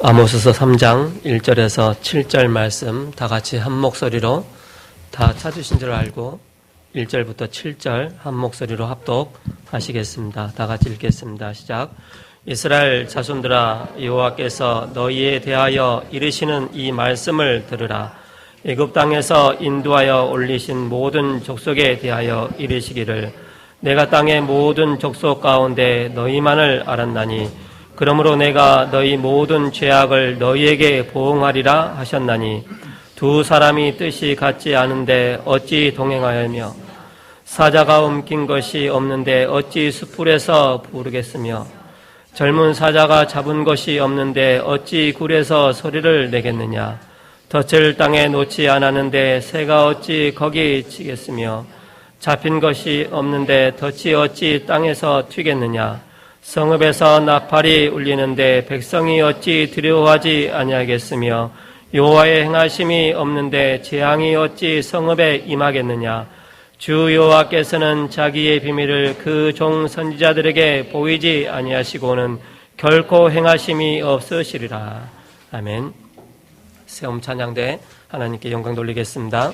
아모스서 3장 1절에서 7절 말씀 다 같이 한 목소리로 다 찾으신 줄 알고 1절부터 7절 한 목소리로 합독하시겠습니다. 다 같이 읽겠습니다. 시작. 이스라엘 자손들아, 여호와께서 너희에 대하여 이르시는 이 말씀을 들으라. 애굽 땅에서 인도하여 올리신 모든 족속에 대하여 이르시기를 내가 땅의 모든 족속 가운데 너희만을 알았나니 그러므로 내가 너희 모든 죄악을 너희에게 보응하리라 하셨나니 두 사람이 뜻이 같지 않은데 어찌 동행하였며 사자가 옮긴 것이 없는데 어찌 수풀에서 부르겠으며 젊은 사자가 잡은 것이 없는데 어찌 굴에서 소리를 내겠느냐. 덫을 땅에 놓지 않았는데 새가 어찌 거기 치겠으며 잡힌 것이 없는데 덫이 어찌 땅에서 튀겠느냐. 성읍에서 나팔이 울리는데 백성이 어찌 두려워하지 아니하겠으며 여호와의 행하심이 없는데 재앙이 어찌 성읍에 임하겠느냐. 주 여호와께서는 자기의 비밀을 그 종 선지자들에게 보이지 아니하시고는 결코 행하심이 없으시리라. 아멘. 세움 찬양대 하나님께 영광 돌리겠습니다.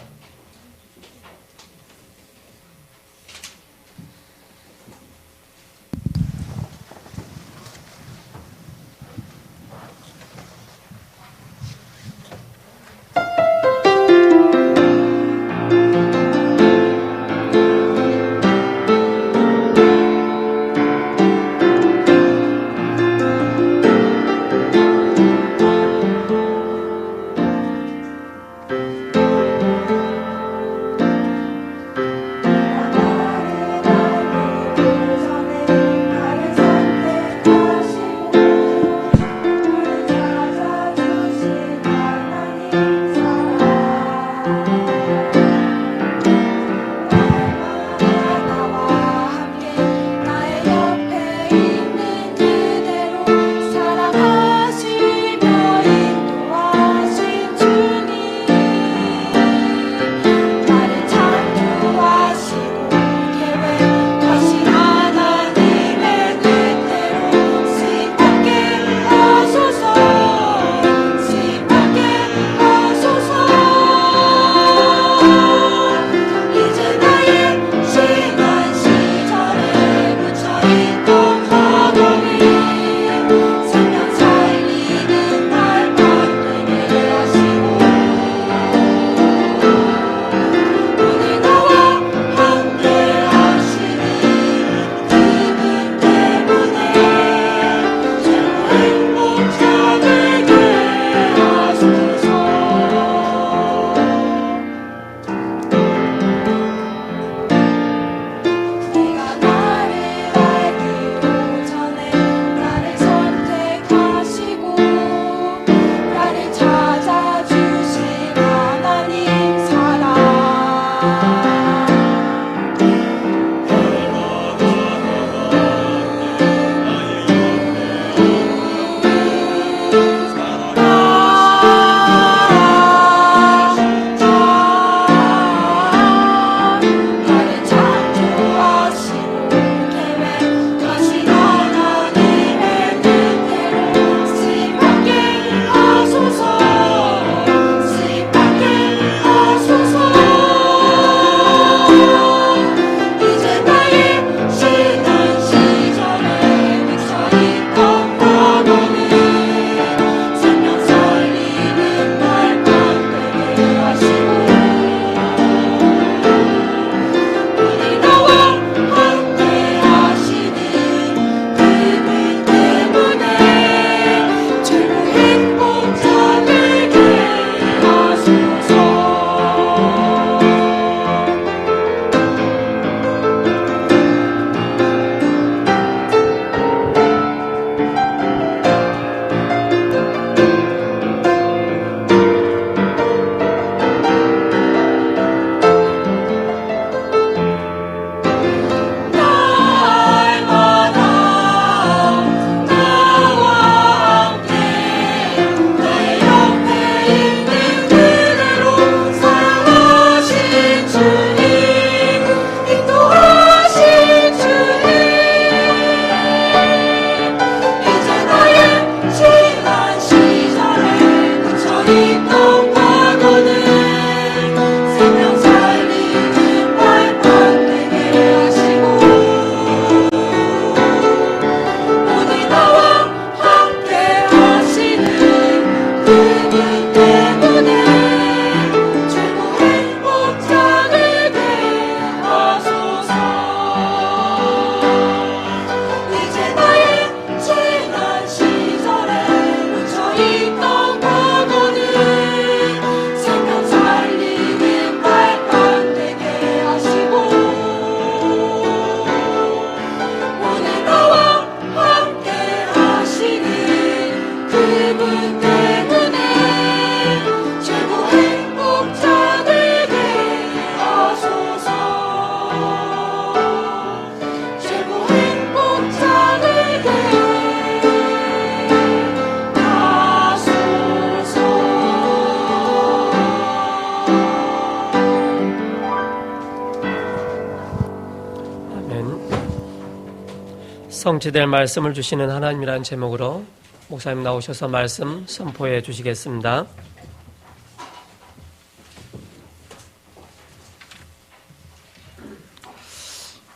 성취될 말씀을 주시는 하나님이라는 제목으로 목사님 나오셔서 말씀 선포해 주시겠습니다.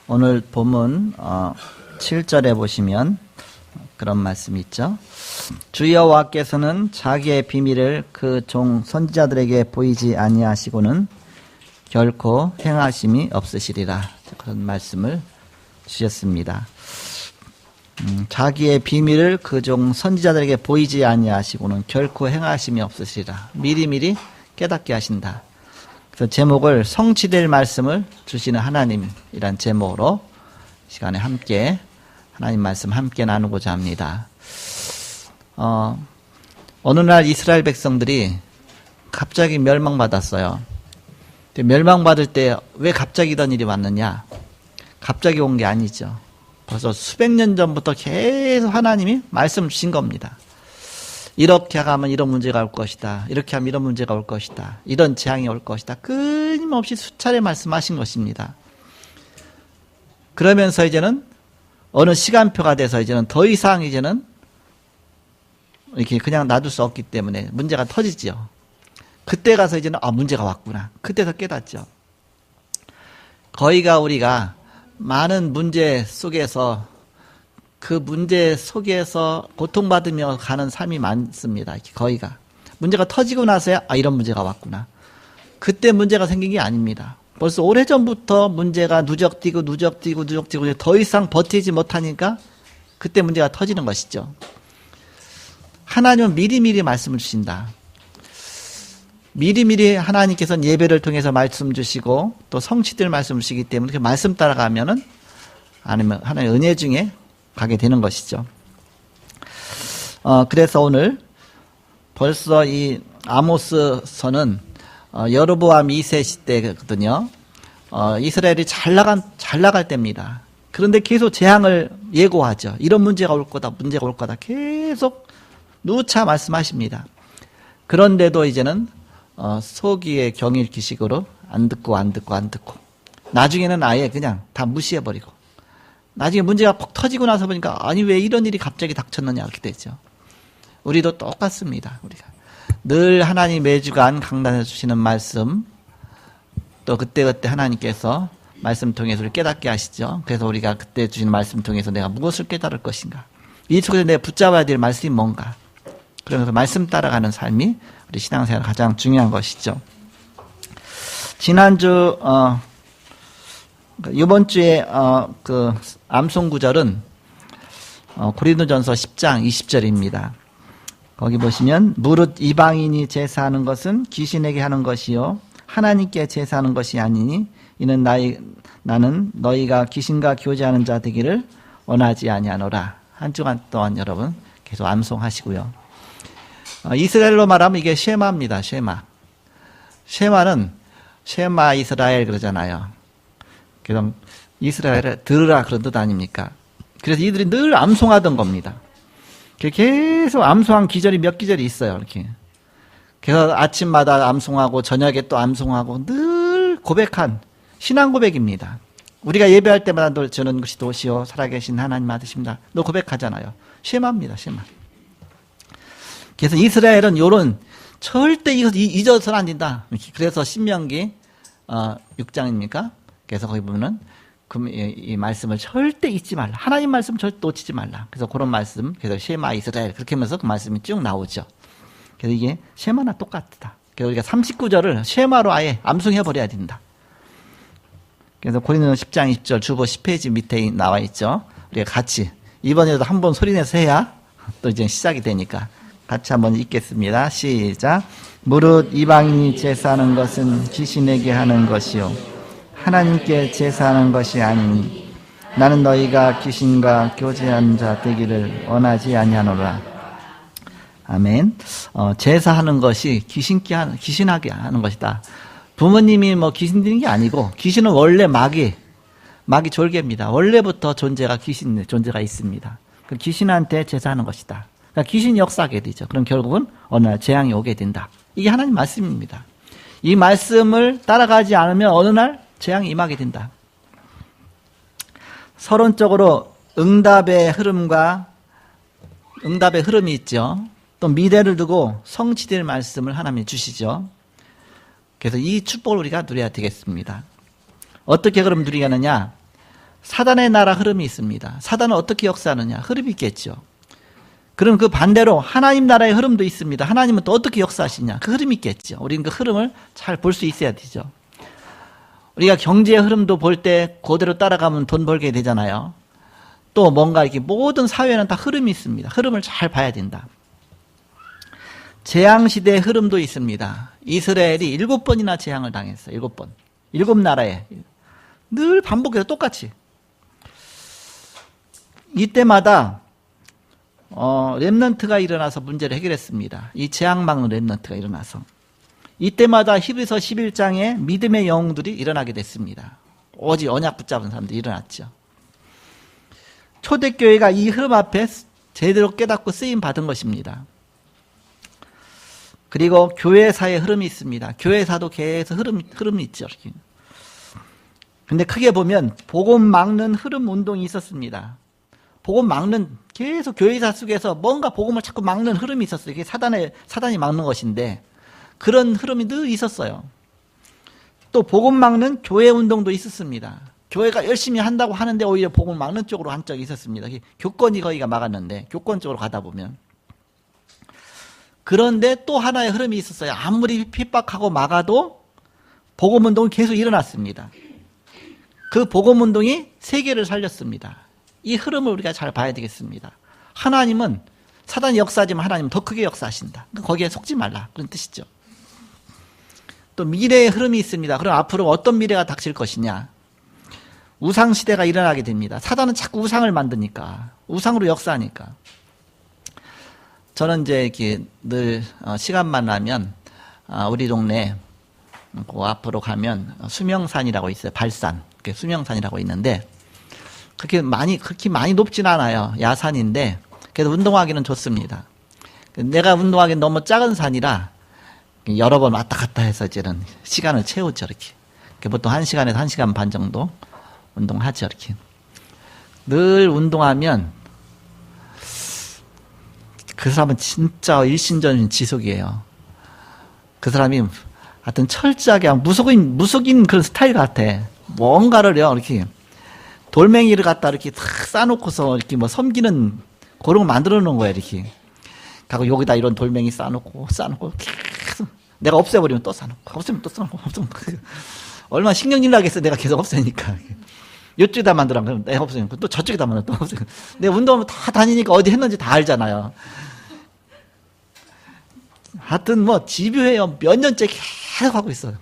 오늘 본문 7절에 보시면 그런 말씀이 있죠. 주 여호와께서는 자기의 비밀을 그 종 선지자들에게 보이지 아니하시고는 결코 행하심이 없으시리라. 그런 말씀을 주셨습니다. 자기의 비밀을 그 종 선지자들에게 보이지 아니하시고는 결코 행하심이 없으시리라. 미리미리 깨닫게 하신다. 그래서 제목을 성취될 말씀을 주시는 하나님이란 제목으로 시간에 함께 하나님 말씀 함께 나누고자 합니다. 어느 날 이스라엘 백성들이 갑자기 멸망받았어요. 멸망받을 때 왜 갑자기 이런 일이 왔느냐? 갑자기 온 게 아니죠. 벌써 수백 년 전부터 계속 하나님이 말씀을 주신 겁니다. 이렇게 가면 이런 문제가 올 것이다. 이렇게 하면 이런 문제가 올 것이다. 이런 재앙이 올 것이다. 끊임없이 수차례 말씀하신 것입니다. 그러면서 이제는 어느 시간표가 돼서 이제는 더 이상 이제는 이렇게 그냥 놔둘 수 없기 때문에 문제가 터지죠. 그때 가서 이제는 문제가 왔구나. 그때서 깨닫죠. 거의가 우리가 많은 문제 속에서 그 문제 속에서 고통받으며 가는 삶이 많습니다. 거의가. 문제가 터지고 나서야 이런 문제가 왔구나. 그때 문제가 생긴 게 아닙니다. 벌써 오래전부터 문제가 누적되고 더 이상 버티지 못하니까 그때 문제가 터지는 것이죠. 하나님은 미리미리 말씀을 주신다. 미리미리 하나님께서는 예배를 통해서 말씀 주시고 또 성취될 말씀을 주시기 때문에 그 말씀 따라가면은 아니면 하나님의 은혜 중에 가게 되는 것이죠. 그래서 오늘 벌써 이 아모스서는 여로보암 2세 시대거든요. 이스라엘이 잘 나갈 때입니다. 그런데 계속 재앙을 예고하죠. 이런 문제가 올 거다, 문제가 올 거다. 계속 누차 말씀하십니다. 그런데도 이제는 소기의 경일 기식으로 안 듣고 나중에는 아예 그냥 다 무시해버리고 나중에 문제가 퍽 터지고 나서 보니까 아니 왜 이런 일이 갑자기 닥쳤느냐 이렇게 되죠. 우리도 똑같습니다. 우리가 늘 하나님 매주간 강단해 주시는 말씀 또 그때그때 하나님께서 말씀 통해서 우리를 깨닫게 하시죠. 그래서 우리가 그때 주시는 말씀 통해서 내가 무엇을 깨달을 것인가, 이 속에서 내가 붙잡아야 될 말씀이 뭔가, 그러면서 말씀 따라가는 삶이 우리 신앙생활 가장 중요한 것이죠. 지난주 이번 주에 그 암송 구절은 고린도전서 10장 20절입니다. 거기 보시면 무릇 이방인이 제사하는 것은 귀신에게 하는 것이요 하나님께 제사하는 것이 아니니 이는 나는 너희가 귀신과 교제하는 자 되기를 원하지 아니하노라. 한 주간 동안 여러분 계속 암송하시고요. 이스라엘로 말하면 이게 쉐마입니다. 쉐마는 쉐마 이스라엘 그러잖아요. 그럼 이스라엘을 들으라 그런 뜻 아닙니까? 그래서 이들이 늘 암송하던 겁니다. 계속 암송한 기절이 몇 기절이 있어요. 이렇게. 그래서 아침마다 암송하고 저녁에 또 암송하고 늘 고백한 신앙 고백입니다. 우리가 예배할 때마다 늘 저는 것이 도시요 살아계신 하나님 아드십니다. 늘 고백하잖아요. 쉐마입니다. 쉐마. 그래서 이스라엘은 요런 절대 잊어서는 안 된다. 그래서 신명기 6장입니까? 그래서 거기 보면은 이 말씀을 절대 잊지 말라. 하나님 말씀 절대 놓치지 말라. 그래서 그런 말씀, 그래서 쉐마 이스라엘 그렇게 하면서 그 말씀이 쭉 나오죠. 그래서 이게 쉐마나 똑같다. 그래서 우리가 39절을 쉐마로 아예 암송해 버려야 된다. 그래서 고린도서 10장 20절 주보 10페이지 밑에 나와 있죠. 우리가 같이 이번에도 한번 소리내서 해야 또 이제 시작이 되니까 같이 한번 읽겠습니다. 시작. 무릇 이방인이 제사하는 것은 귀신에게 하는 것이요 하나님께 제사하는 것이 아니니 나는 너희가 귀신과 교제하는 자 되기를 원하지 아니하노라. 아멘. 제사하는 것이 귀신하게 하는 것이다. 부모님이 귀신 드는 게 아니고 귀신은 원래 마귀 졸개입니다. 원래부터 존재가 있습니다. 그 귀신한테 제사하는 것이다. 그러니까 귀신이 역사하게 되죠. 그럼 결국은 어느 날 재앙이 오게 된다. 이게 하나님 말씀입니다. 이 말씀을 따라가지 않으면 어느 날 재앙이 임하게 된다. 서론적으로 응답의 흐름과 응답의 흐름이 있죠. 또 미래를 두고 성취될 말씀을 하나님이 주시죠. 그래서 이 축복을 우리가 누려야 되겠습니다. 어떻게 그럼 누리게 하느냐? 사단의 나라 흐름이 있습니다. 사단은 어떻게 역사하느냐? 흐름이 있겠죠. 그럼 그 반대로 하나님 나라의 흐름도 있습니다. 하나님은 또 어떻게 역사하시냐? 그 흐름이 있겠죠. 우리는 그 흐름을 잘 볼 수 있어야 되죠. 우리가 경제의 흐름도 볼 때 그대로 따라가면 돈 벌게 되잖아요. 또 뭔가 이렇게 모든 사회는 다 흐름이 있습니다. 흐름을 잘 봐야 된다. 재앙시대의 흐름도 있습니다. 이스라엘이 7번이나 재앙을 당했어요. 7번. 7나라에. 늘 반복해서 똑같이. 이때마다 렘넌트가 일어나서 문제를 해결했습니다. 이 재앙 막는 렘넌트가 일어나서. 이때마다 히브리서 11장에 믿음의 영웅들이 일어나게 됐습니다. 오직 언약 붙잡은 사람들이 일어났죠. 초대교회가 이 흐름 앞에 제대로 깨닫고 쓰임 받은 것입니다. 그리고 교회사의 흐름이 있습니다. 교회사도 계속 흐름이 있죠. 근데 크게 보면 복음 막는 흐름 운동이 있었습니다. 복음 막는 계속 교회사 속에서 뭔가 복음을 자꾸 막는 흐름이 있었어요. 이게 사단이 막는 것인데 그런 흐름이 늘 있었어요. 또 복음 막는 교회 운동도 있었습니다. 교회가 열심히 한다고 하는데 오히려 복음 막는 쪽으로 한 적이 있었습니다. 교권이 거기가 막았는데 교권 쪽으로 가다 보면. 그런데 또 하나의 흐름이 있었어요. 아무리 핍박하고 막아도 복음 운동은 계속 일어났습니다. 그 복음 운동이 세계를 살렸습니다. 이 흐름을 우리가 잘 봐야 되겠습니다. 하나님은 사단이 역사하지만 하나님은 더 크게 역사하신다. 거기에 속지 말라. 그런 뜻이죠. 또 미래의 흐름이 있습니다. 그럼 앞으로 어떤 미래가 닥칠 것이냐. 우상시대가 일어나게 됩니다. 사단은 자꾸 우상을 만드니까. 우상으로 역사하니까. 저는 이제 이렇게 늘 시간만 나면 우리 동네 그 앞으로 가면 수명산이라고 있어요. 발산. 수명산이라고 있는데 그렇게 많이 높진 않아요. 야산인데 그래도 운동하기는 좋습니다. 내가 운동하기는 너무 작은 산이라 여러 번 왔다 갔다 해서 이제는 시간을 채우죠. 이렇게. 보통 1시간에서 1시간 반 정도 운동하죠. 이렇게. 늘 운동하면 그 사람은 진짜 일신전인 지속이에요. 그 사람이 하여튼 철저하게 무속인 그런 스타일 같아. 뭔가를요, 이렇게 돌멩이를 갖다 이렇게 탁 쌓아놓고서 이렇게 뭐 섬기는 그런 거 만들어 놓은 거야, 이렇게. 가고 여기다 이런 돌멩이 쌓아놓고 계속 내가 없애버리면 또 쌓아놓고, 없애면 또 쌓아놓고, 없애면 또. 얼마나 신경질 나겠어, 내가 계속 없애니까. 이쪽에다 만들어, 그럼 내가 없애면 또 저쪽에다 만들어, 또 없애면. 내가 운동하면 다 다니니까 어디 했는지 다 알잖아요. 하여튼 뭐 집요해요. 몇 년째 계속 하고 있어요.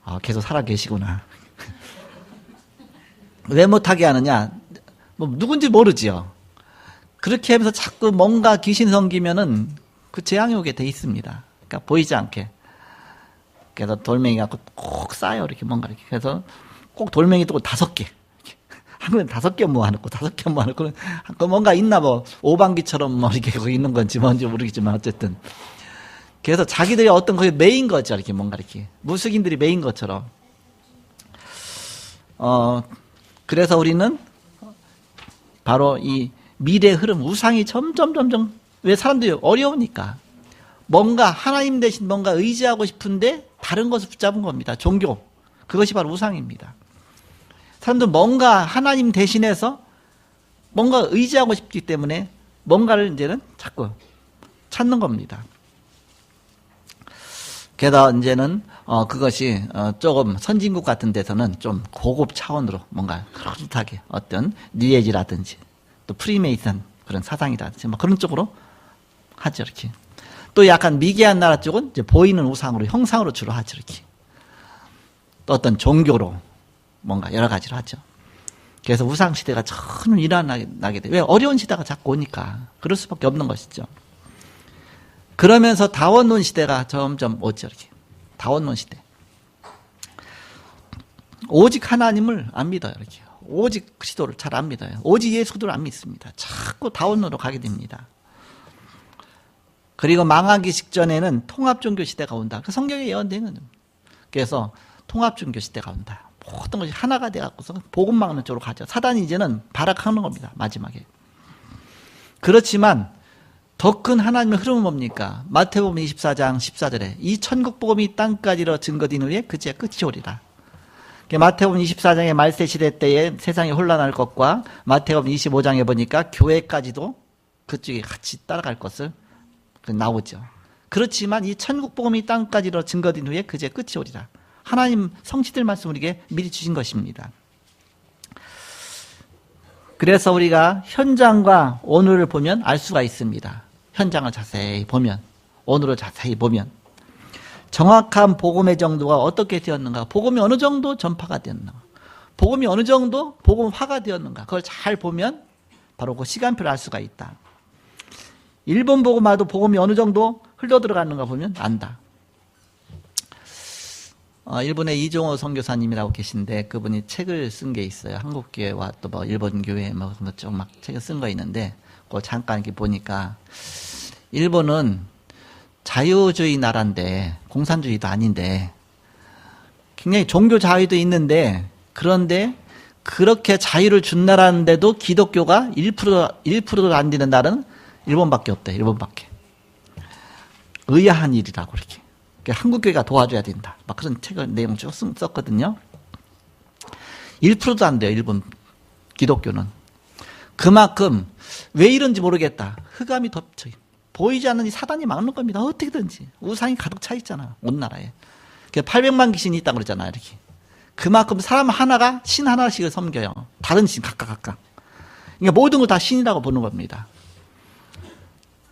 아, 계속 살아 계시구나. 왜 못하게 하느냐? 뭐 누군지 모르지요. 그렇게 하면서 자꾸 뭔가 귀신 섬기면은 그 재앙이 오게 돼 있습니다. 그러니까 보이지 않게. 그래서 돌멩이 갖고 꼭 쌓여 이렇게 뭔가 이렇게 해서 꼭 돌멩이 또 5개. 한국엔 5개 모아놓고 5개 모아놓고 그 뭔가 있나 뭐 오방기처럼 뭐 이렇게 거기 있는 건지 뭔지 모르겠지만 어쨌든 그래서 자기들이 어떤 거기 메인 거죠. 이렇게 뭔가 이렇게 무속인들이 메인 것처럼. 그래서 우리는 바로 이 미래 흐름, 우상이 점점 왜 사람들이 어려우니까 뭔가 하나님 대신 뭔가 의지하고 싶은데 다른 것을 붙잡은 겁니다. 종교. 그것이 바로 우상입니다. 사람들 뭔가 하나님 대신해서 뭔가 의지하고 싶기 때문에 뭔가를 이제는 자꾸 찾는 겁니다. 게다가 이제는 그것이 조금 선진국 같은 데서는 좀 고급 차원으로 뭔가 그럴듯하게 어떤 뉴에이지라든지 또 프리메이슨 그런 사상이라든지 뭐 그런 쪽으로 하죠. 이렇게. 또 약간 미개한 나라 쪽은 이제 보이는 우상으로 형상으로 주로 하죠. 이렇게. 또 어떤 종교로 뭔가 여러 가지로 하죠. 그래서 우상 시대가 점점 일어나게 돼. 왜? 어려운 시대가 자꾸 오니까. 그럴 수밖에 없는 것이죠. 그러면서 다원론 시대가 점점 오죠. 이렇게. 다원론 시대. 오직 하나님을 안 믿어요. 이렇게. 오직 그리스도를 잘 안 믿어요. 오직 예수를 안 믿습니다. 자꾸 다원론으로 가게 됩니다. 그리고 망하기 직전에는 통합종교 시대가 온다. 그 성경에 예언된 거죠. 그래서 통합종교 시대가 온다. 모든 것이 하나가 돼갖고서 복음 막는 쪽으로 가죠. 사단이 이제는 발악하는 겁니다. 마지막에. 그렇지만 더 큰 하나님의 흐름은 뭡니까? 마태복음 24장 14절에 이 천국 복음이 땅까지로 증거된 후에 그제 끝이 오리라. 마태복음 24장의 말세 시대 때에 세상이 혼란할 것과 마태복음 25장에 보니까 교회까지도 그쪽에 같이 따라갈 것을 나오죠. 그렇지만 이 천국 복음이 땅까지로 증거된 후에 그제 끝이 오리라. 하나님 성취될 말씀 우리에게 미리 주신 것입니다. 그래서 우리가 현장과 오늘을 보면 알 수가 있습니다. 현장을 자세히 보면, 오늘을 자세히 보면 정확한 복음의 정도가 어떻게 되었는가, 복음이 어느 정도 전파가 되었는가, 복음이 어느 정도 복음화가 되었는가, 그걸 잘 보면 바로 그 시간표를 알 수가 있다. 일본 복음화도 복음이 어느 정도 흘러들어가는가 보면 안다. 일본의 이종호 선교사님이라고 계신데 그분이 책을 쓴 게 있어요. 한국교회와 또 뭐 일본 교회 뭐 그런 것 좀 막 책을 쓴 거 있는데 그걸 잠깐 이렇게 보니까 일본은 자유주의 나라인데 공산주의도 아닌데 굉장히 종교 자유도 있는데 그런데 그렇게 자유를 준 나라인데도 기독교가 1%도 안 되는 나라는 일본밖에 없대. 일본밖에. 의아한 일이라고 이렇게. 한국교회가 도와줘야 된다. 막 그런 책을 내용 쭉 썼거든요. 1%도 안 돼요. 일본 기독교는. 그만큼 왜 이런지 모르겠다. 흑암이 덮쳐 보이지 않는 이 사단이 막는 겁니다. 어떻게든지. 우상이 가득 차 있잖아. 온 나라에. 800만 귀신이 있다고 그러잖아요. 이렇게. 그만큼 사람 하나가 신 하나씩을 섬겨요. 다른 신 각각. 그러니까 모든 걸 다 신이라고 보는 겁니다.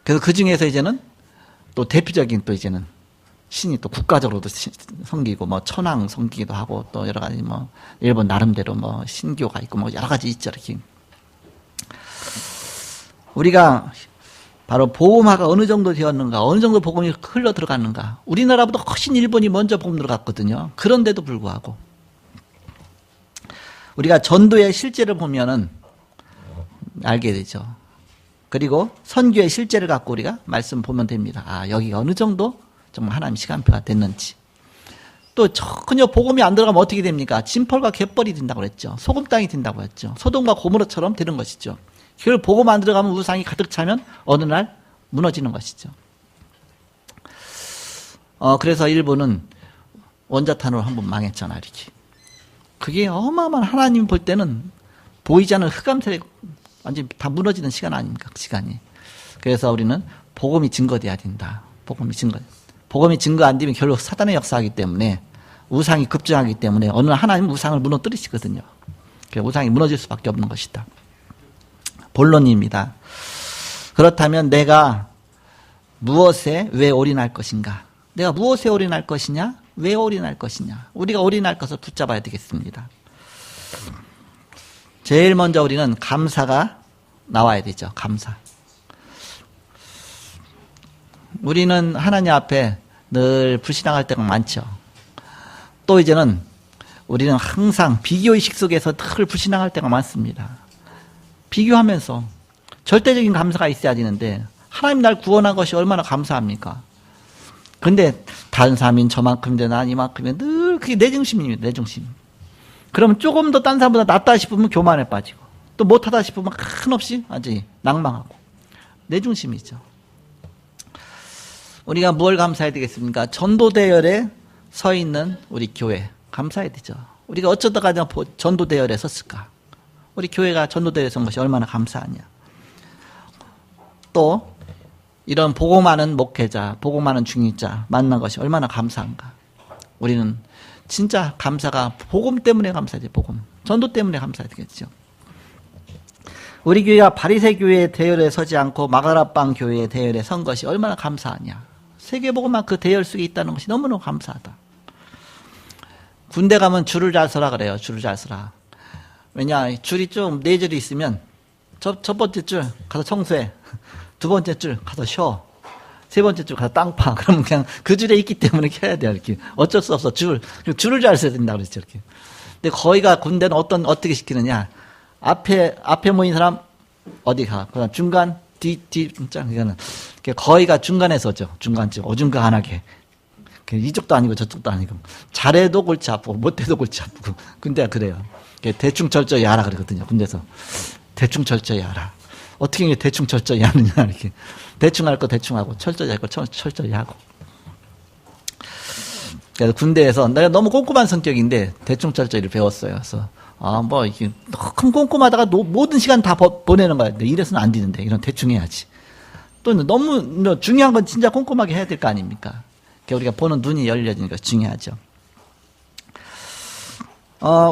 그래서 그 중에서 이제는 또 대표적인 또 이제는 신이 또 국가적으로도 섬기고 뭐 천황 섬기기도 하고 또 여러 가지 뭐 일본 나름대로 뭐 신교가 있고 뭐 여러 가지 있죠. 이렇게. 우리가 바로 복음화가 어느 정도 되었는가, 어느 정도 복음이 흘러 들어갔는가. 우리나라보다 훨씬 일본이 먼저 복음 들어갔거든요. 그런데도 불구하고 우리가 전도의 실제를 보면은 알게 되죠. 그리고 선교의 실제를 갖고 우리가 말씀 보면 됩니다. 아, 여기가 어느 정도 정말 하나님 시간표가 됐는지. 또 전혀 복음이 안 들어가면 어떻게 됩니까? 진펄과 갯벌이 된다고 그랬죠. 소금 땅이 된다고 했죠. 소돔과 고모라처럼 되는 것이죠. 그걸 복음 안 들어가면 우상이 가득 차면 어느 날 무너지는 것이죠. 그래서 일본은 원자탄으로 한번 망했잖아, 이렇게. 그게 어마어마한 하나님 볼 때는 보이지 않는 흑암세력 완전히 다 무너지는 시간 아닙니까? 그 시간이. 그래서 우리는 복음이 증거돼야 된다. 복음이 증거 안 되면 결국 사단의 역사하기 때문에 우상이 급증하기 때문에 어느 날 하나님 우상을 무너뜨리시거든요. 우상이 무너질 수밖에 없는 것이다. 본론입니다. 그렇다면 내가 무엇에 왜 올인할 것인가? 내가 무엇에 올인할 것이냐? 왜 올인할 것이냐? 우리가 올인할 것을 붙잡아야 되겠습니다. 제일 먼저 우리는 감사가 나와야 되죠. 감사. 우리는 하나님 앞에 늘 불신앙할 때가 많죠. 또 이제는 우리는 항상 비교의식 속에서 늘 불신앙할 때가 많습니다. 비교하면서 절대적인 감사가 있어야 되는데 하나님 날 구원한 것이 얼마나 감사합니까? 근데 다른 사람인 저만큼인데 난 이만큼인데 늘 그게 내 중심입니다. 내 중심. 그러면 조금 더 딴 사람보다 낫다 싶으면 교만에 빠지고 또 못하다 싶으면 한없이 완전히 낭망하고 내 중심이죠. 우리가 뭘 감사해야 되겠습니까? 전도대열에 서 있는 우리 교회 감사해야 되죠. 우리가 어쩌다가 전도대열에 섰을까? 우리 교회가 전도대열에 선 것이 얼마나 감사하냐. 또 이런 보고 많은 목회자, 보고 많은 중직자 만난 것이 얼마나 감사한가. 우리는 진짜 감사가 복음 때문에 감사해야 돼. 복음. 전도 때문에 감사해야 되겠죠. 우리 교회가 바리새 교회의 대열에 서지 않고 마가라빵 교회의 대열에 선 것이 얼마나 감사하냐. 세계복음만 그 대열 속에 있다는 것이 너무너무 감사하다. 군대 가면 줄을 잘 서라 그래요. 줄을 잘 서라. 왜냐, 줄이 좀 네 줄이 있으면 첫 번째 줄 가서 청소해. 두 번째 줄 가서 쉬어. 세 번째 줄 가서 땅 파. 그러면 그냥 그 줄에 있기 때문에 해야 돼요. 이렇게. 어쩔 수 없어. 줄을 잘 써야 된다 그랬죠. 이렇게. 근데 거기가 군대는 어떻게 시키느냐. 앞에 모인 사람 어디 가. 그다음 중간, 뒤, 진짜. 이거는. 거기가 중간에 서죠. 중간쯤. 어중간하게. 이쪽도 아니고 저쪽도 아니고. 잘해도 골치 아프고, 못해도 골치 아프고. 근데 그래요. 대충 철저히 하라 그러거든요, 군대에서. 대충 철저히 하라. 어떻게 대충 철저히 하느냐, 이렇게. 대충 할 거 대충 하고, 철저히 할 거 철저히 하고. 그래서 군대에서 내가 너무 꼼꼼한 성격인데, 대충 철저히를 배웠어요. 그래서, 이게 너무 꼼꼼하다가 모든 시간 다 보내는 거야. 이래서는 안 되는데, 이런 대충 해야지. 또 너무 중요한 건 진짜 꼼꼼하게 해야 될 거 아닙니까? 우리가 보는 눈이 열려지는 것이 중요하죠.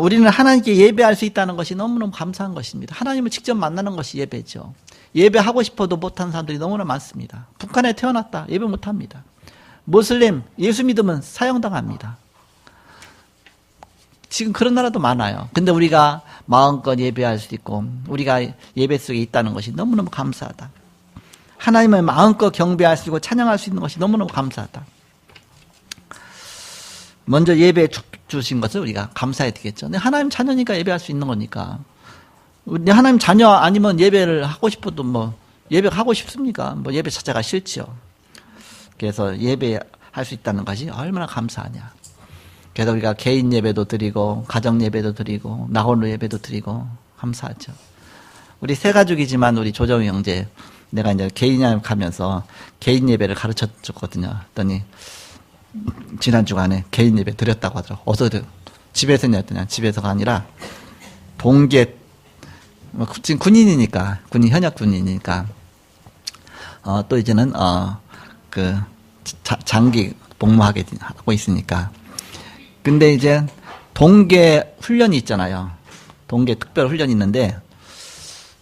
우리는 하나님께 예배할 수 있다는 것이 너무너무 감사한 것입니다. 하나님을 직접 만나는 것이 예배죠. 예배하고 싶어도 못하는 사람들이 너무나 많습니다. 북한에 태어났다. 예배 못합니다. 모슬림, 예수 믿으면 사형당합니다. 지금 그런 나라도 많아요. 근데 우리가 마음껏 예배할 수 있고 우리가 예배 속에 있다는 것이 너무너무 감사하다. 하나님을 마음껏 경배할 수 있고 찬양할 수 있는 것이 너무너무 감사하다. 먼저 예배해 주신 것을 우리가 감사해야 되겠죠. 근데 하나님 자녀니까 예배할 수 있는 거니까. 근데 하나님 자녀 아니면 예배를 하고 싶어도 예배하고 싶습니까? 예배 자체가 싫죠. 그래서 예배할 수 있다는 것이 얼마나 감사하냐. 그래서 우리가 개인 예배도 드리고, 가정 예배도 드리고, 나 홀로 예배도 드리고, 감사하죠. 우리 세 가족이지만 우리 조정희 형제, 내가 이제 개인 하면서 개인 예배를 가르쳐 줬거든요. 그랬더니, 지난 주간에 개인 예배 드렸다고 하더라고. 어서 집에서 했더니 집에서가 아니라 동계 지금 군인이니까 현역 군인이니까 또 이제는 장기 복무하게 하고 있으니까. 근데 이제 동계 훈련이 있잖아요. 동계 특별 훈련이 있는데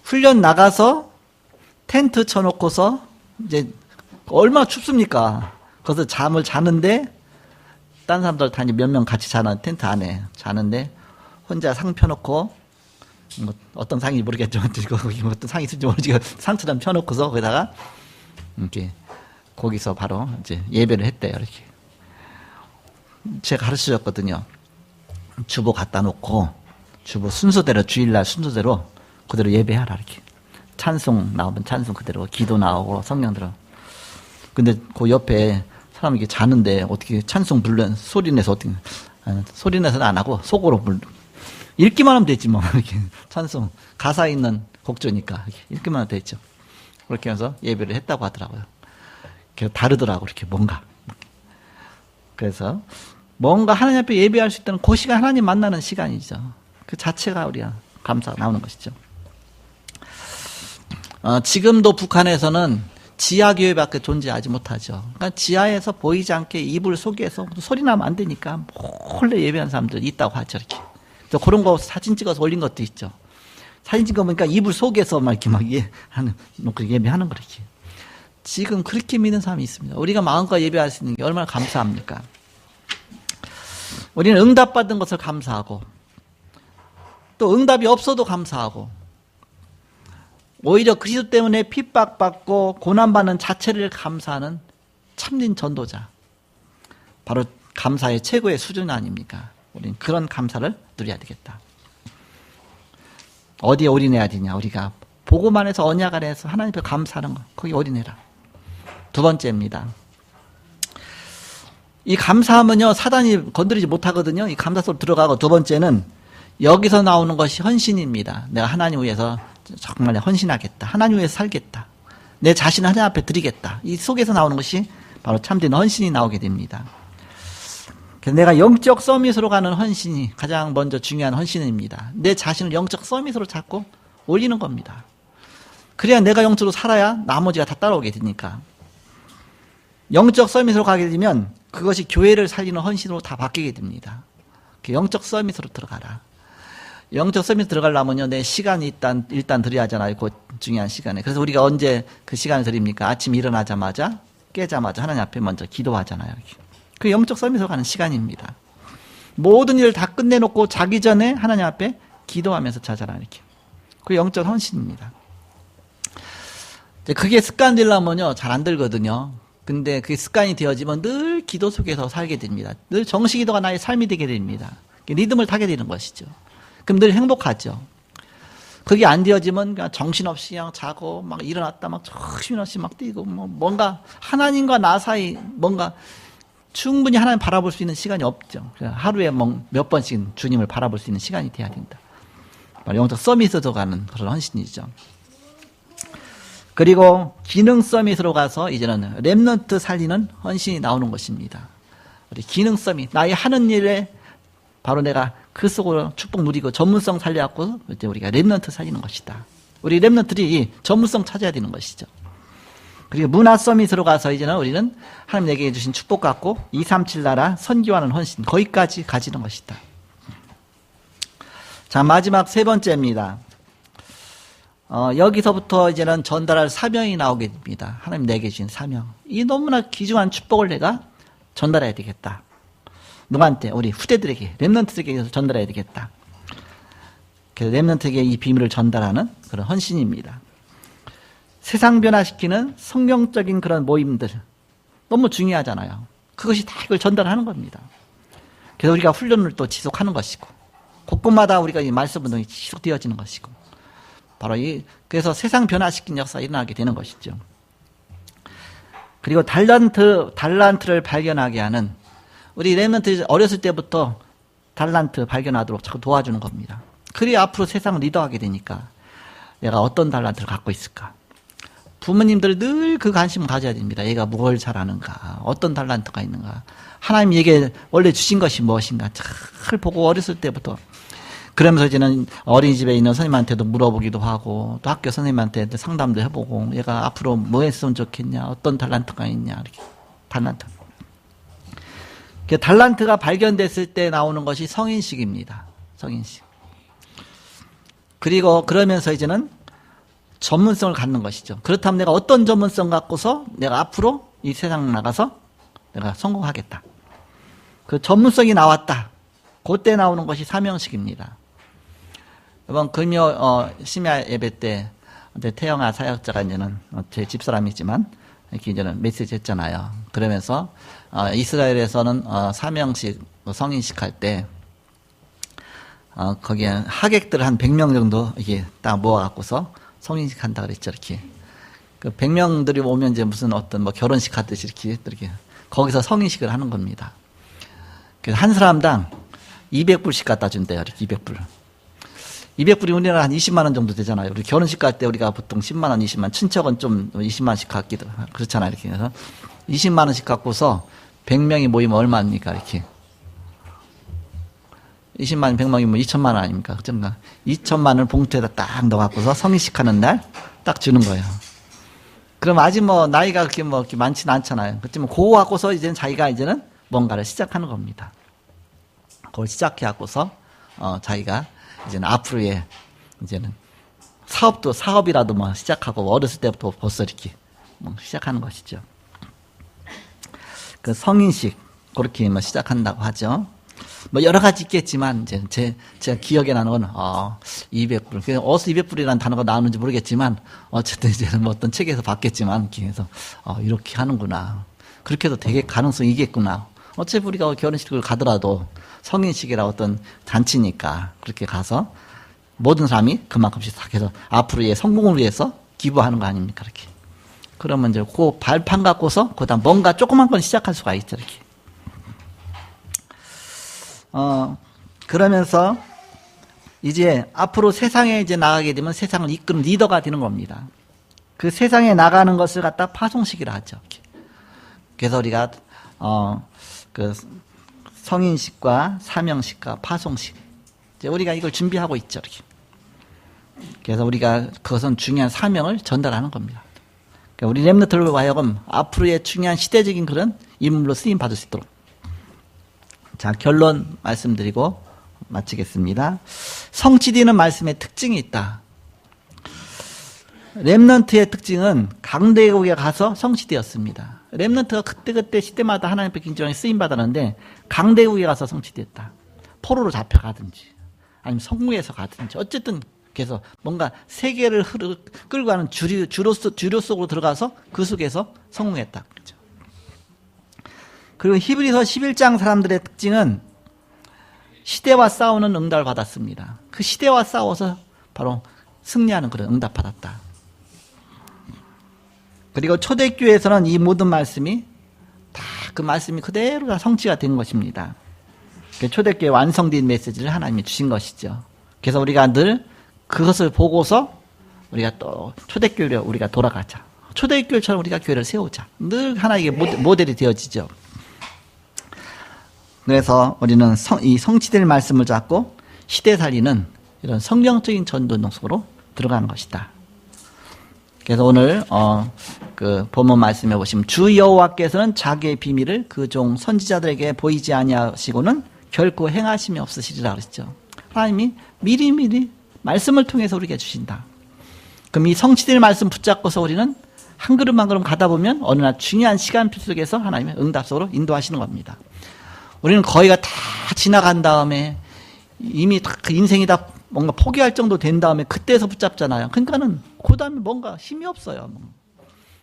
훈련 나가서 텐트 쳐놓고서 이제 얼마나 춥습니까? 거기서 잠을 자는데 딴 사람들 다 몇 명 같이 자는 텐트 안에 자는데 혼자 상 펴놓고 어떤 상인지 모르겠죠. 어떤 상이 있을지 모르지만 상처럼 펴놓고서 거기다가 이렇게 거기서 바로 이제 예배를 했대요. 이렇게 제가 가르쳐줬거든요. 주보 갖다 놓고 주보 순서대로 주일날 순서대로 그대로 예배하라 이렇게 찬송 나오면 찬송 그대로 기도 나오고 성경 들어. 근데 그 옆에 사람이 이렇게 자는데 어떻게 찬송 소리 내서 어떻게 소리 내서는 안 하고 속으로 읽기만 하면 되지 이렇게 찬송 가사 있는 곡조니까 이렇게 읽기만 하면 되죠. 그렇게 해서 예배를 했다고 하더라고요. 그래서 다르더라고 이렇게 뭔가. 그래서 뭔가 하나님 앞에 예배할 수 있다는 그 시간 하나님 만나는 시간이죠. 그 자체가 우리가 감사가 나오는 것이죠. 지금도 북한에서는 지하교회밖에 존재하지 못하죠. 그러니까 지하에서 보이지 않게 이불 속에서 소리 나면 안 되니까 몰래 예배하는 사람들 있다고 하죠. 이렇게. 그런 거 사진 찍어서 올린 것도 있죠. 사진 찍어 보니까 이불 속에서 예배하는 거 이렇게. 지금 그렇게 믿는 사람이 있습니다. 우리가 마음껏 예배할 수 있는 게 얼마나 감사합니까? 우리는 응답받은 것을 감사하고 또 응답이 없어도 감사하고 오히려 그리스도 때문에 핍박받고 고난받는 자체를 감사하는 참된 전도자. 바로 감사의 최고의 수준 아닙니까? 우리는 그런 감사를 누려야 되겠다. 어디에 올인해야 되냐? 우리가 보고만 해서 언약 안에서 하나님 앞에 감사하는 거. 거기 올인해라. 두 번째입니다. 이 감사하면요 사단이 건드리지 못하거든요. 이 감사 속으로 들어가고 두 번째는 여기서 나오는 것이 헌신입니다. 내가 하나님 위해서 정말 헌신하겠다. 하나님 위해서 살겠다. 내 자신을 하나님 앞에 드리겠다. 이 속에서 나오는 것이 바로 참된 헌신이 나오게 됩니다. 그래서 내가 영적 서밋으로 가는 헌신이 가장 먼저 중요한 헌신입니다. 내 자신을 영적 서밋으로 잡고 올리는 겁니다. 그래야 내가 영적으로 살아야 나머지가 다 따라오게 되니까. 영적 서밋으로 가게 되면 그것이 교회를 살리는 헌신으로 다 바뀌게 됩니다. 영적 서밋으로 들어가라. 영적 서밋 들어가려면요, 내 시간이 일단 드려야 하잖아요. 그 중요한 시간에. 그래서 우리가 언제 그 시간을 드립니까? 아침 일어나자마자, 깨자마자 하나님 앞에 먼저 기도하잖아요. 그 영적 서밋으로 가는 시간입니다. 모든 일을 다 끝내놓고 자기 전에 하나님 앞에 기도하면서 자잖아요. 이렇게. 그게 영적 헌신입니다. 그게 습관 되려면요, 잘 안 들거든요. 근데 그게 습관이 되어지면 늘 기도 속에서 살게 됩니다. 늘 정시 기도가 나의 삶이 되게 됩니다. 리듬을 타게 되는 것이죠. 그럼 늘 행복하죠. 그게 안 되어지면 그냥 정신없이 그냥 자고 막 일어났다 막 정신없이 막 뛰고 뭔가 하나님과 나 사이 뭔가 충분히 하나님 바라볼 수 있는 시간이 없죠. 하루에 몇 번씩 주님을 바라볼 수 있는 시간이 돼야 된다. 영적 서밋으로 가는 그런 헌신이죠. 그리고 기능 서밋으로 가서 이제는 렘넌트 살리는 헌신이 나오는 것입니다. 우리 기능 서밋, 나의 하는 일에 바로 내가 그 속으로 축복 누리고 전문성 살려갖고 이제 우리가 렘넌트 살리는 것이다. 우리 렘넌트들이 전문성 찾아야 되는 것이죠. 그리고 문화 서밋으로 가서 이제는 우리는 하나님 내게 주신 축복 갖고 237 나라 선교하는 헌신, 거기까지 가지는 것이다. 자, 마지막 세 번째입니다. 여기서부터 이제는 전달할 사명이 나오게 됩니다. 하나님 내게 주신 사명. 이 너무나 귀중한 축복을 내가 전달해야 되겠다. 누구한테? 우리 후대들에게, 렘넌트들에게 전달해야 되겠다. 그래서 렘넌트에게 이 비밀을 전달하는 그런 헌신입니다. 세상 변화시키는 성경적인 그런 모임들 너무 중요하잖아요. 그것이 다 이걸 전달하는 겁니다. 그래서 우리가 훈련을 또 지속하는 것이고 곳곳마다 우리가 이 말씀 운동이 지속되어지는 것이고 바로 그래서 세상 변화시키는 역사가 일어나게 되는 것이죠. 그리고 달란트를 발견하게 하는 우리 렘넌트 어렸을 때부터 달란트 발견하도록 자꾸 도와주는 겁니다. 그래야 앞으로 세상을 리더하게 되니까 내가 어떤 달란트를 갖고 있을까? 부모님들 늘 그 관심을 가져야 됩니다. 얘가 뭘 잘하는가? 어떤 달란트가 있는가? 하나님이 얘게 원래 주신 것이 무엇인가? 잘 보고 어렸을 때부터 그러면서 이제는 어린이집에 있는 선생님한테도 물어보기도 하고 또 학교 선생님한테 상담도 해보고 얘가 앞으로 뭐 했으면 좋겠냐? 어떤 달란트가 있냐? 이렇게 달란트. 달란트가 발견됐을 때 나오는 것이 성인식입니다. 성인식. 그리고 그러면서 이제는 전문성을 갖는 것이죠. 그렇다면 내가 어떤 전문성 갖고서 내가 앞으로 이 세상 나가서 내가 성공하겠다. 그 전문성이 나왔다. 그때 나오는 것이 사명식입니다. 이번 금요 심야 예배 때 태영아 사역자가 이제는 제 집사람이지만 이렇게 이제는 메시지 했잖아요. 그러면서 이스라엘에서는 사명식 성인식 할 때 거기에 하객들 한 100명 정도 이게 딱 모아갖고서 성인식 한다 그랬죠, 이렇게. 그 100명들이 오면 이제 무슨 어떤 뭐 결혼식 하듯이 이렇게 거기서 성인식을 하는 겁니다. 그래서 한 사람당 200불씩 갖다 준대요, 이렇게 200불. 200불이 우리나라 한 20만원 정도 되잖아요. 우리 결혼식 갈 때 우리가 보통 10만원, 20만, 친척은 좀 20만원씩 갖기도, 그렇잖아요, 이렇게. 해서 20만원씩 갖고서 100명이 모이면 얼마입니까, 이렇게. 20만, 100만이면 2천만 원 아닙니까? 2천만 원을 봉투에다 딱 넣어갖고서 성인식 하는 날 딱 주는 거예요. 그럼 아직 뭐 나이가 그렇게 이렇게 많지는 않잖아요. 그렇지만 그거 갖고서 이제는 자기가 이제는 뭔가를 시작하는 겁니다. 그걸 시작해갖고서, 자기가 이제는 앞으로의 이제는 사업이라도 뭐 시작하고 어렸을 때부터 벌써 이렇게 시작하는 것이죠. 그 성인식, 그렇게 뭐 시작한다고 하죠. 뭐 여러 가지 있겠지만 이제 제가 기억에 나는 건 200불. 어디서 200불이라는 단어가 나오는지 모르겠지만 어쨌든 이제는 뭐 어떤 책에서 봤겠지만 그래서 이렇게 하는구나. 그렇게 해도 되게 가능성이 있겠구나. 어차피 우리가 결혼식을 가더라도 성인식이라 어떤 잔치니까 그렇게 가서 모든 사람이 그만큼씩 다 해서 앞으로의 성공을 위해서 기부하는 거 아닙니까? 이렇게. 그러면 이제 그 발판 갖고서 그다음 뭔가 조그만 건 시작할 수가 있죠. 이렇게. 그러면서 이제 앞으로 세상에 이제 나가게 되면 세상을 이끄는 리더가 되는 겁니다. 그 세상에 나가는 것을 갖다 파송식이라 하죠. 그래서 우리가 그 성인식과 사명식과 파송식 이제 우리가 이걸 준비하고 있죠. 이렇게. 그래서 우리가 그것은 중요한 사명을 전달하는 겁니다. 그러니까 우리 렘넌트를 하여금 앞으로의 중요한 시대적인 그런 인물로 쓰임 받을 수 있도록. 자, 결론 말씀드리고 마치겠습니다. 성취되는 말씀의 특징이 있다. 렘넌트의 특징은 강대국에 가서 성취되었습니다. 렘넌트가 그때그때 시대마다 하나님께 굉장히 쓰임받았는데 강대국에 가서 성취됐다. 포로로 잡혀가든지 아니면 성공해서 가든지 어쨌든 그래서 뭔가 세계를 끌고 가는 주류 속으로 들어가서 그 속에서 성공했다. 그렇죠? 그리고 히브리서 11장 사람들의 특징은 시대와 싸우는 응답을 받았습니다. 그 시대와 싸워서 바로 승리하는 그런 응답 받았다. 그리고 초대교회에서는 이 모든 말씀이 다 그 말씀이 그대로 다 성취가 된 것입니다. 초대교회 완성된 메시지를 하나님이 주신 것이죠. 그래서 우리가 늘 그것을 보고서 우리가 또 초대교회로 우리가 돌아가자. 초대교회처럼 우리가 교회를 세우자. 늘 하나에게 모델이 되어지죠. 그래서 우리는 이 성취될 말씀을 잡고 시대 살리는 이런 성경적인 전도운동 속으로 들어가는 것이다. 그래서 오늘 그 본문 말씀해 보시면 주 여호와께서는 자기의 비밀을 그 종 선지자들에게 보이지 아니하시고는 결코 행하심이 없으시리라 그랬죠. 하나님이 미리미리 말씀을 통해서 우리에게 주신다. 그럼 이 성취될 말씀 붙잡고서 우리는 한 걸음 한 걸음 가다 보면 어느 날 중요한 시간표 속에서 하나님의 응답 속으로 인도하시는 겁니다. 우리는 거의가 다 지나간 다음에 이미 그 인생이 다 뭔가 포기할 정도 된 다음에 그때서 붙잡잖아요. 그러니까는 그 다음에 뭔가 힘이 없어요.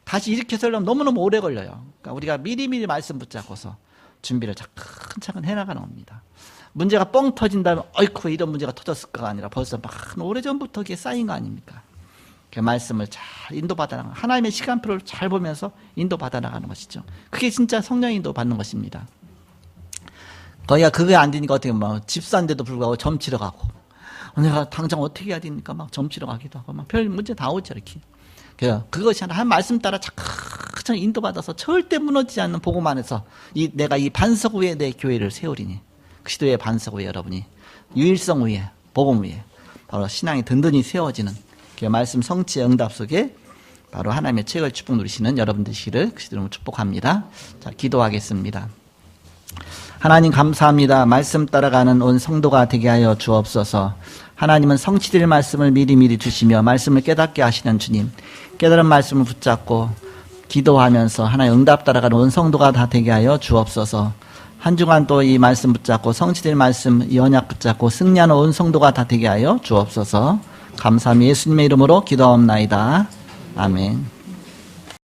다시 일으켜서 하려면 너무너무 오래 걸려요. 그러니까 우리가 미리미리 말씀 붙잡고서 준비를 차근차근 해나가는 겁니다. 문제가 뻥 터진다면 어이쿠 이런 문제가 터졌을까가 아니라 벌써 막 오래전부터 그게 쌓인 거 아닙니까? 그 말씀을 잘 인도받아 나가는 하나님의 시간표를 잘 보면서 인도받아 나가는 것이죠. 그게 진짜 성령 인도 받는 것입니다. 거기가 그게 안 되니까 어떻게 막 집사인데도 불구하고 점치러 가고 내가 당장 어떻게 해야 되니까 막 점치러 가기도 하고 막 별 문제 다 오죠 이렇게. 그래서 그것이 한 말씀 따라 차근차근 인도받아서 절대 무너지지 않는 복음 안에서 내가 이 반석 위에 내 교회를 세우리니 그리스도의 반석 위에 여러분이 유일성 위에 복음 위에 바로 신앙이 든든히 세워지는 그 말씀 성취의 응답 속에 바로 하나님의 책을 축복 누리시는 여러분 되시기를 그리스도로 축복합니다. 자, 기도하겠습니다. 하나님 감사합니다. 말씀 따라가는 온 성도가 되게 하여 주옵소서. 하나님은 성취될 말씀을 미리미리 주시며 말씀을 깨닫게 하시는 주님. 깨달은 말씀을 붙잡고 기도하면서 하나님 응답 따라가는 온 성도가 다 되게 하여 주옵소서. 한 주간 또 이 말씀 붙잡고 성취될 말씀 이 언약 붙잡고 승리하는 온 성도가 다 되게 하여 주옵소서. 감사함이 예수님의 이름으로 기도하옵나이다. 아멘.